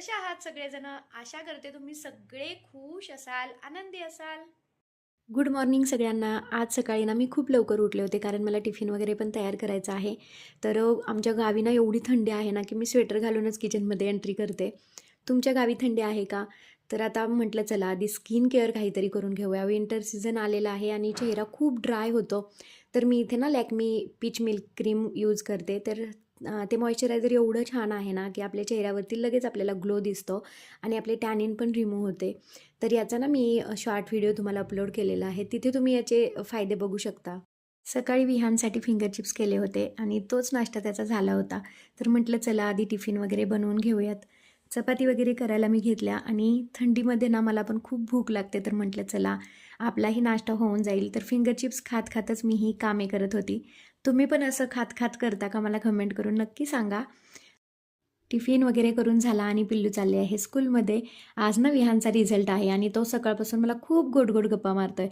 कशा आहात सगळेजण? आशा करते तुम्ही सगळे खुश असाल, आनंदी असाल. गुड मॉर्निंग सगळ्यांना. आज सकाळी ना मी खूप लवकर उठले होते कारण मला टिफिन वगैरे पण तयार करायचं आहे. तर आमच्या गावी ना एवढी थंडी आहे ना की मी स्वेटर घालूनच किचनमध्ये एंट्री करते. तुमच्या गावी थंडी आहे का? तर आता म्हटलं चला आधी स्किन केअर काहीतरी करून घेऊया. विंटर सीझन आलेला आहे आणि चेहरा खूप ड्राय होतो. तर मी इथे ना लॅक्मी पीच मिल्क क्रीम यूज करते. तर ते मॉइश्चरायझर एवढं छान आहे ना की आपल्या चेहऱ्यावरती लगेच आपल्याला ग्लो दिसतो आणि आपले टॅनिन पण रिमूव्ह होते. तर याचा ना मी शॉर्ट व्हिडिओ तुम्हाला अपलोड केलेला आहे. तिथे तुम्ही याचे फायदे बघू शकता. सकाळी विहानसाठी फिंगर चिप्स केले होते आणि तोच नाश्ता त्याचा झाला होता. तर म्हटलं चला आधी टिफिन वगैरे बनवून घेऊयात. चपाती वगैरे करायला मी घेतल्या आणि थंडीमध्ये ना मला पण खूप भूक लागते. तर म्हटलं चला आपलाही नाश्ता होऊन जाईल. तर फिंगर चिप्स खात खातच मी ही कामे करत होती. तुम्ही पण असं खात खात करता का? मला कमेंट करून नक्की सांगा. टिफिन वगैरे करून झाला आणि पिल्लू चालले आहे स्कूलमध्ये. आज ना विहानचा रिझल्ट आहे आणि तो सकाळपासून मला खूप गोड गोड गप्पा मारतोय.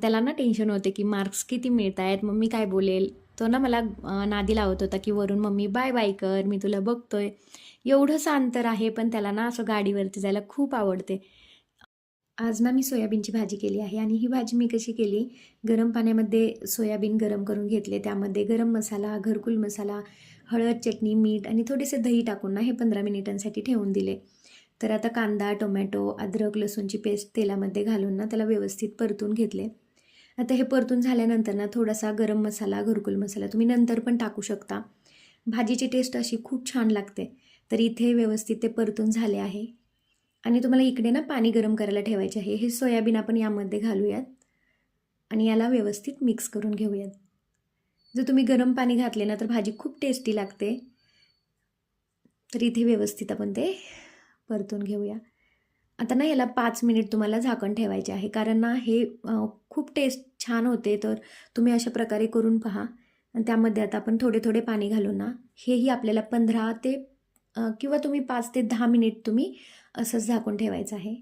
त्याला ना टेन्शन होते की मार्क्स किती मिळत आहेत, मम्मी काय बोलेल. तो ना मला नादी लावत होता की वरून मम्मी बाय बाय कर, मी तुला बघतोय. एवढंसं अंतर आहे पण त्याला ना असं गाडीवरती जायला खूप आवडते. आज ना मी सोयाबीनची भाजी केली आहे आणि ही भाजी मी कशी केली, गरम पाण्यामध्ये सोयाबीन गरम करून घेतले, त्यामध्ये गरम मसाला, घरकुल मसाला, हळद, चटणी, मीठ आणि थोडेसे दही टाकून ना हे 15 मिनिटांसाठी ठेवून दिले. तर आता कांदा, टोमॅटो, अद्रक, लसूणची पेस्ट तेलामध्ये घालून ना त्याला व्यवस्थित परतून घेतले. आता हे परतून झाल्यानंतर ना थोडासा गरम मसाला, घरकुल मसाला तुम्ही नंतर पण टाकू शकता. भाजीची टेस्ट अशी खूप छान लागते. तर इथे व्यवस्थित ते परतून झाले आहे आणि तुम्हाला इकडे ना पाणी गरम करायला ठेवायचे आहे. हे सोयाबीन आपण यामध्ये घालूयात आणि याला व्यवस्थित मिक्स करून घेऊयात. जर तुम्ही गरम पाणी घातले ना तर भाजी खूप टेस्टी लागते. तर इथे व्यवस्थित आपण ते परतून घेऊया. आता ना याला 5 मिनिट तुम्हाला झाकण ठेवायचे आहे कारण ना हे खूप टेस्ट छान होते. तर तुम्ही अशा प्रकारे करून पहा. आणि त्यामध्ये आता आपण थोडे थोडे पाणी घालून ना हेही आपल्याला 15 ते किंवा तुम्ही 5 ते 10 मिनिट तुम्ही असंच झाकून ठेवायचं आहे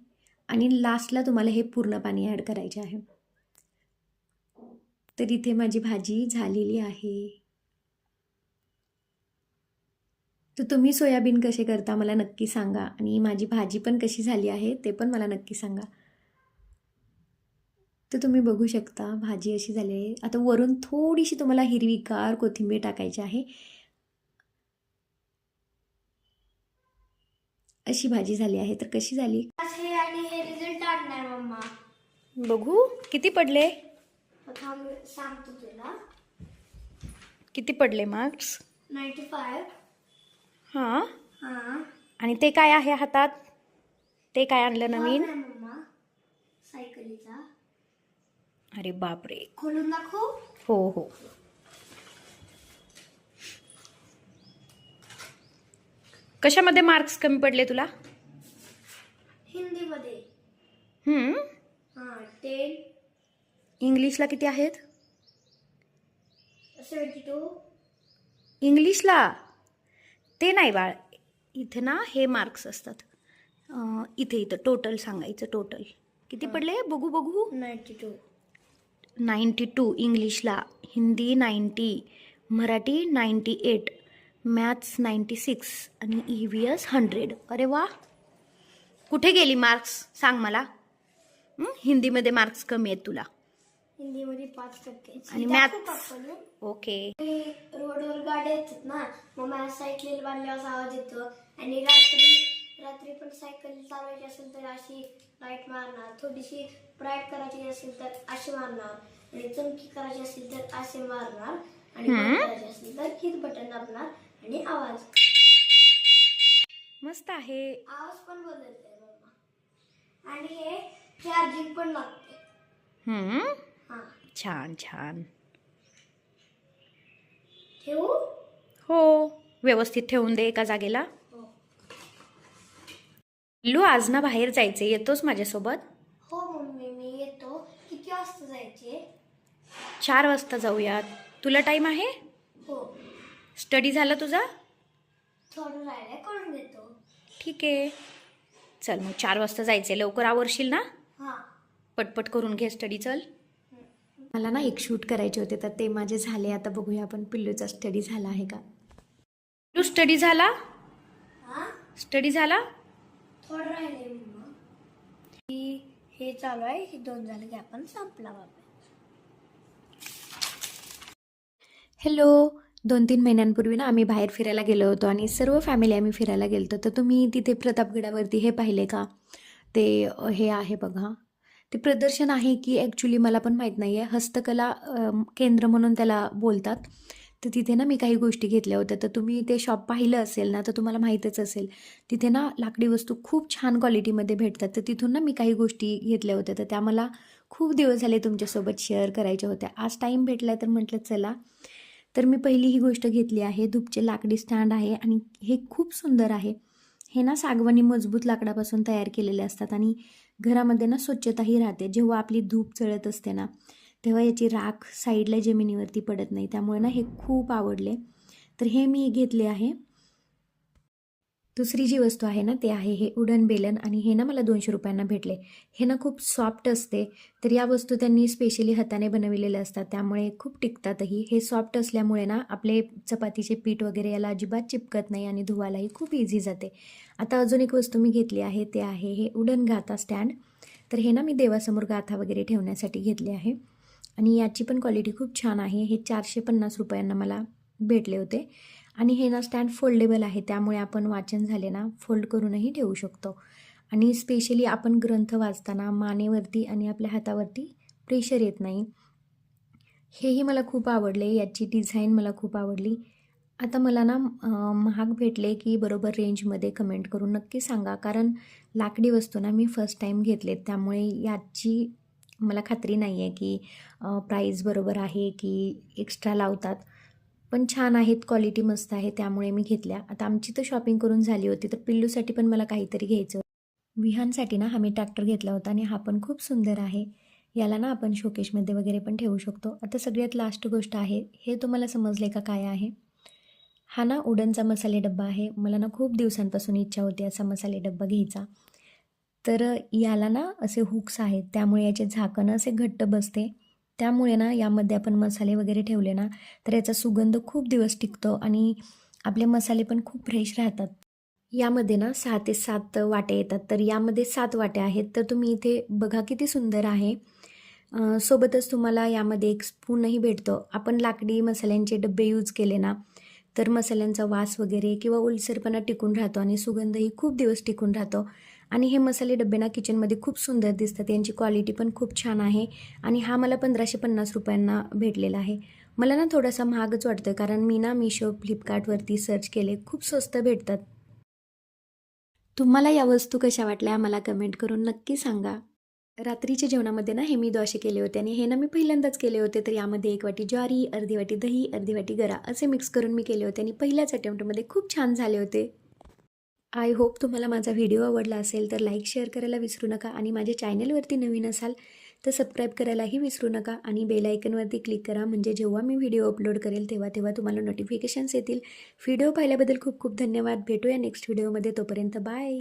आणि लास्टला तुम्हाला हे पूर्ण पाणी ॲड करायचे आहे. तर इथे माझी भाजी झालेली आहे. तर तुम्ही सोयाबीन कसे करता मला नक्की सांगा आणि माझी भाजी पण कशी झाली आहे ते पण मला नक्की सांगा. तर तुम्ही बघू शकता भाजी अशी झाली आहे. आता वरून थोडीशी तुम्हाला हिरवीगार कोथिंबीर टाकायची आहे. अशी भाजी झाली आहे. तर कशी झाली आणि हे रिझल्ट आणणार मम्मा. बघू किती पडले, सांगतो तुला. किती पडले मार्क्स? 95. हां. हा आणि ते काय आहे हातात, ते काय आणलं नवीन? मम्मा सायकलीचा. अरे बापरे. खोलून दाखव. हो हो. कशामध्ये मार्क्स कमी पडले तुला? हिंदीमध्ये. 10. इंग्लिशला किती आहेत? 72. इंग्लिशला ते नाही बाळ, इथे ना हे मार्क्स असतात. इथे इथं टोटल सांगायचं. टोटल किती पडले बघू बघू. 92. 92 इंग्लिशला, हिंदी 90, मराठी 98, मॅथ्स 96 आणि EVS 100. अरे वा, कुठे गेली मार्क्स सांग मला. हिंदीमध्ये मार्क्स कमी आहेत तुला हिंदीमध्ये 5% आणि मॅथ्स. ओके. रोडवर गाड्या येतात ना, मग माझ्या सायकल बांधल्यावर आवाज येतो. आणि रात्री पण सायकल चालवायची असेल तर अशी लाईट मारणार, थोडीशी ब्राईट करायची असेल तर अशी मारणार, आणि चमकी करायची असेल तर असे मारणार, आणि करायची असेल तर हिट बटन दाबणार आणि आवाज. मस्त आहे. आवाज पण बदलते मम्मा. आणि हे चार्जिंग पण लागते. हा छान छान. ठेवू? हो, व्यवस्थित ठेवून दे एका जागेला. हो लू आज ना बाहेर जायचे, येतोस माझ्यासोबत? हो मम्मी, मी येतो. किती वाजता जायचे? 4 वाजता जाऊयात. तुला टाईम आहे? हो. स्टडी झाला तुझा? थोडं राहिलंय, करून देतो. ठीक आहे, चल मग 4 वाजता जायचे. लवकर आवरशील ना? हा. पटपट करून घे स्टडी. चल. मला ना एक शूट करायचे होते तर ते माझे झाले. आता बघूया आपण पिल्लूचा स्टडी झाला आहे का. पिल्लू स्टडी झाला? हा? स्टडी झाला? थोडं राहिले मम्मा. हे चालू आहे, हे 2 झालं की आपण संपला बाबा. हॅलो. 2-3 महिन्यांपूर्वी ना आम्ही बाहेर फिरायला गेलो होतो आणि सर्व फॅमिली आम्ही फिरायला गेलो होतो. तर तुम्ही तिथे प्रतापगडावरती हे पाहिले का? ते हे आहे बघा. ते प्रदर्शन आहे की ॲक्च्युली मला पण माहीत नाही आहे. हस्तकला केंद्र म्हणून त्याला बोलतात. तर तिथे ना मी काही गोष्टी घेतल्या होत्या. तर तुम्ही ते शॉप पाहिलं असेल ना, तर तुम्हाला माहीतच असेल. तिथे ना लाकडी वस्तू खूप छान क्वालिटीमध्ये भेटतात. तर तिथून ना मी काही गोष्टी घेतल्या होत्या. तर त्या मला खूप दिवस झाले तुमच्यासोबत शेअर करायच्या होत्या. आज टाईम भेटला तर म्हटलं चला. तर मी पहिली ही गोष्ट घेतली आहे. धूपचे लाकडी स्टँड आहे आणि हे खूप सुंदर आहे. हे ना सागवानी मजबूत लाकडापासून तयार केलेले असतात आणि घरामध्ये ना स्वच्छताही राहते. जेव्हा आपली धूप जळत असते ना, तेव्हा याची राख साईडला जमिनीवरती पडत नाही. त्यामुळे ना हे खूप आवडले. तर हे मी घेतले आहे. दुसरी जी वस्तू आहे ना, ते आहे हे उडन बेलन आणि हे ना मला 200 रुपयांना भेटले. हे ना खूप सॉफ्ट असते. तर या वस्तू त्यांनी स्पेशली हाताने बनविलेल्या असतात. त्यामुळे खूप टिकतातही. हे सॉफ्ट असल्यामुळे ना आपले चपातीचे पीठ वगैरे याला अजिबात चिपकत नाही आणि धुवायलाही खूप इझी जाते. आता अजून एक वस्तू मी घेतली आहे, ते आहे हे उडन गाथा स्टँड. तर हे ना मी देवासमोर गाथा वगैरे ठेवण्यासाठी घेतले आहे आणि याची पण क्वालिटी खूप छान आहे. हे 450 रुपयांना मला भेटले होते. आणि हे ना स्टँड फोल्डेबल आहे. त्यामुळे आपण वाचन झाले ना फोल्ड करूनही ठेवू शकतो आणि स्पेशली आपण ग्रंथ वाचताना मानेवरती आणि आपल्या हातावरती प्रेशर येत नाही. हेही मला खूप आवडले. याची डिझाईन मला खूप आवडली. आता मला ना महाग भेटले की बरोबर रेंजमध्ये कमेंट करून नक्की सांगा. कारण लाकडी वस्तू ना मी फर्स्ट टाईम घेतलेत. त्यामुळे याची मला खात्री नाही आहे की प्राईस बरोबर आहे की एक्स्ट्रा लावतात. पण छान आहेत, क्वालिटी मस्त आहे. त्यामुळे मी घेतल्या. आता आमची तर शॉपिंग करून झाली होती. तर पिल्लूसाठी पण मला काहीतरी घ्यायचं होतं. विहानसाठी ना आम्ही ट्रॅक्टर घेतला होता आणि हा पण खूप सुंदर आहे. याला ना आपण शोकेशमध्ये वगैरे पण ठेवू शकतो. आता सगळ्यात लास्ट गोष्ट आहे. हे तुम्हाला समजले का काय आहे? हा ना उडनचा मसाले डब्बा आहे. मला ना खूप दिवसांपासून इच्छा होती असा मसाले डब्बा घ्यायचा. तर याला ना असे हुक्स आहेत. त्यामुळे याचे झाकण असे घट्ट बसते. त्यामुळे ना यामध्ये आपण मसाले वगैरे ठेवले ना, तर याचा सुगंध खूप दिवस टिकतो आणि आपले मसाले पण खूप फ्रेश राहतात. यामध्ये ना 6 ते 7 वाटे येतात. तर यामध्ये 7 वाट्या आहेत. तर तुम्ही इथे बघा किती सुंदर आहे. सोबतच तुम्हाला यामध्ये एक स्पूनही भेटतो. आपण लाकडी मसाल्यांचे डब्बे यूज केले ना, तर मसाल्यांचा वास वगैरे किंवा ओलसरपणा टिकून राहतो आणि सुगंधही खूप दिवस टिकून राहतो. आणि हे मसाले डब्बे ना किचनमध्ये खूप सुंदर दिसतात. यांची क्वालिटी पण खूप छान आहे आणि हा मला 1550 रुपयांना भेटलेला आहे. मला ना थोडासा महागच वाटतं कारण मी ना मिशो, फ्लिपकार्टवरती सर्च केले. खूप स्वस्त भेटतात. तुम्हाला या वस्तू कशा वाटल्या मला कमेंट करून नक्की सांगा. रात्रीच्या जेवणामध्ये ना हे मी दोशे केले होते आणि हे ना मी पहिल्यांदाच केले होते. तर यामध्ये 1 वाटी ज्वारी, अर्धी वाटी दही, अर्धी वाटी गरा असे मिक्स करून मी केले होते आणि पहिल्याच अटेम्प्टमध्ये खूप छान झाले होते. आय होप तुम्हाला माझा व्हिडिओ आवडला असेल तर लाईक शेअर करायला विसरू नका आणि माझ्या चॅनलवरती नवीन असाल तर सबस्क्राईब करायलाही विसरू नका आणि बेल आयकनवरती क्लिक करा म्हणजे जेव्हा मी व्हिडिओ अपलोड करेल तेव्हा तुम्हाला नोटिफिकेशन्स येतील. व्हिडिओ पाहिल्याबद्दल खूप खूप धन्यवाद. भेटूया नेक्स्ट व्हिडिओमध्ये. तोपर्यंत बाय.